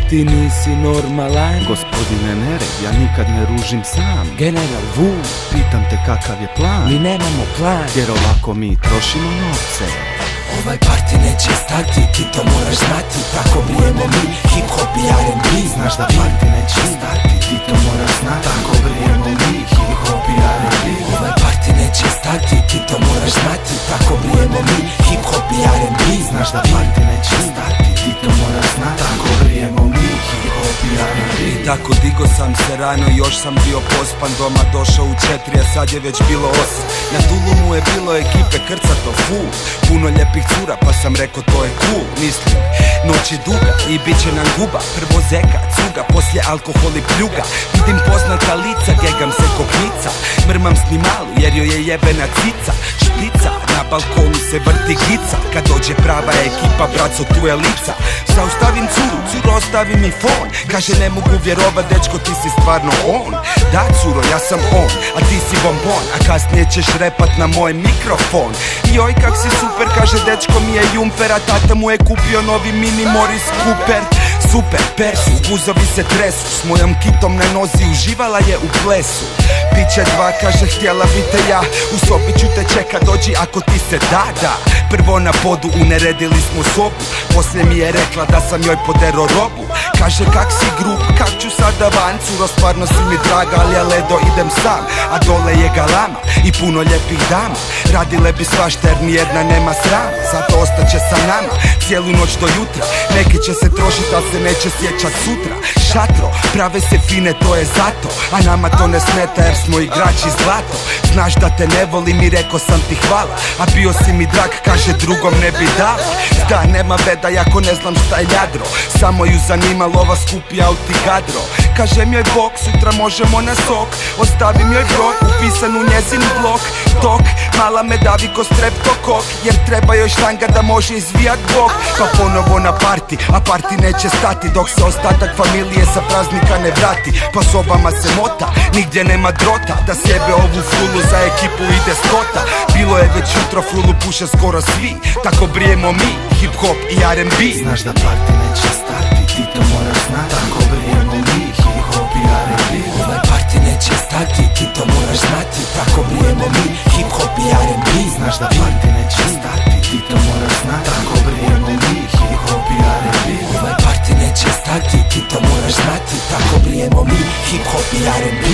ti nisi normalan. Gospodine Nered, ja nikad ne ružim sam. General Vu, pitam te kakav je plan. mi nemamo plan, jer ovako mi trošimo novce. Ovaj party neće stati, ti to moraš znati. Tako brijemo mi, hip hop i R&B. Znaš da party neće stati, ti to moraš znati. Tako brijemo mi, hip hop i R&B. Ovaj party neće stati, ti to moraš znati. Tako brijemo mi, hip hop i R&B. Znaš da party neće stati, ti to moraš znati. Tako brijemo mi, hip hop i R&B. I tako digo sam se rano, još sam bio pospan. Doma došao u 4, a sad je već bilo 8. Na Tulumu je bilo ekipe krcato full, puno lijepih cura pa sam rekao to je cool. Mislim, noć je duga i bit će nam guba. Prvo zeka, cuga, poslije alkohol i pljuga. Vidim poznata lica, gegam se ko ptica. Mrmam snimalu jer joj je jebena cica. Špica, na balkonu se vrti gica. Kad dođe prava ekipa, braco tu je lica. Zaustavim curu, curo ostavi mi fon. Kaže ne mogu vjerovat, dečko ti si stvarno on. Da curo, ja sam on, a ti si bonbon. A kasnije ćeš repat na moj mikrofon. Joj kak si super, kaže dečko mi je jumper. A tata mu je kupio novi mini Morris Cooper. Super, persu, guzovi se tresu. S mojom kitom na nozi uživala je u plesu. Piće dva, kaže htjela bi te ja. U sobi ću te čeka, dođi ako ti se da. Prvo na podu uneredili smo sobu. Poslije mi je rekla da sam joj podero robu. Kaže kak si grub, kak ću sada van. Curo stvarno si mi draga, ali ja ledo idem sam. A dole je galama i puno lijepih dama. Radile bi svašta jer nijedna nema srama. Zato ostaće sa nama cijelu noć do jutra. Neki će se trošit, ali se neće sjećat sutra. Šatro, prave se fine, to je zato. A nama to ne smeta jer smo igrači zlato. Znaš da te ne volim i rekao sam ti hvala. A bio si mi drag, kaže drugom ne bi dala. Da, nema veda, jako ne znam šta je jadro. Samo ju zanima lova, skupi auti gadro. Kažem joj bok, sutra možemo na sok. Ostavim joj broj, upisan u njezin blok. Tok, mala me davi ko streptokok. Jer treba joj štanga da može izvijat bok. Pa ponovo na party, a party neće stati dok se ostatak familije sa praznika ne vrati. Po sobama se mota, nigdje nema drota. Da sjebe ovu fulu, za ekipu ide skota. Bilo je već jutro, fulu puše skoro svi. Tako brijemo mi, hip hop i R&B. Znaš da party neće stati, ti to moraš znati. Tako brijemo mi, hip hop i R&B. Ovaj party neće stati, ti to moraš znati. Tako brijemo mi, hip hop i R&B. Znaš da party neće stati, ti to moraš znati. Tako brijemo mi, hip hop i R&B. Ovaj party neće stati, ti to moraš znati. Tako brijemo mi, hip hop i R&B.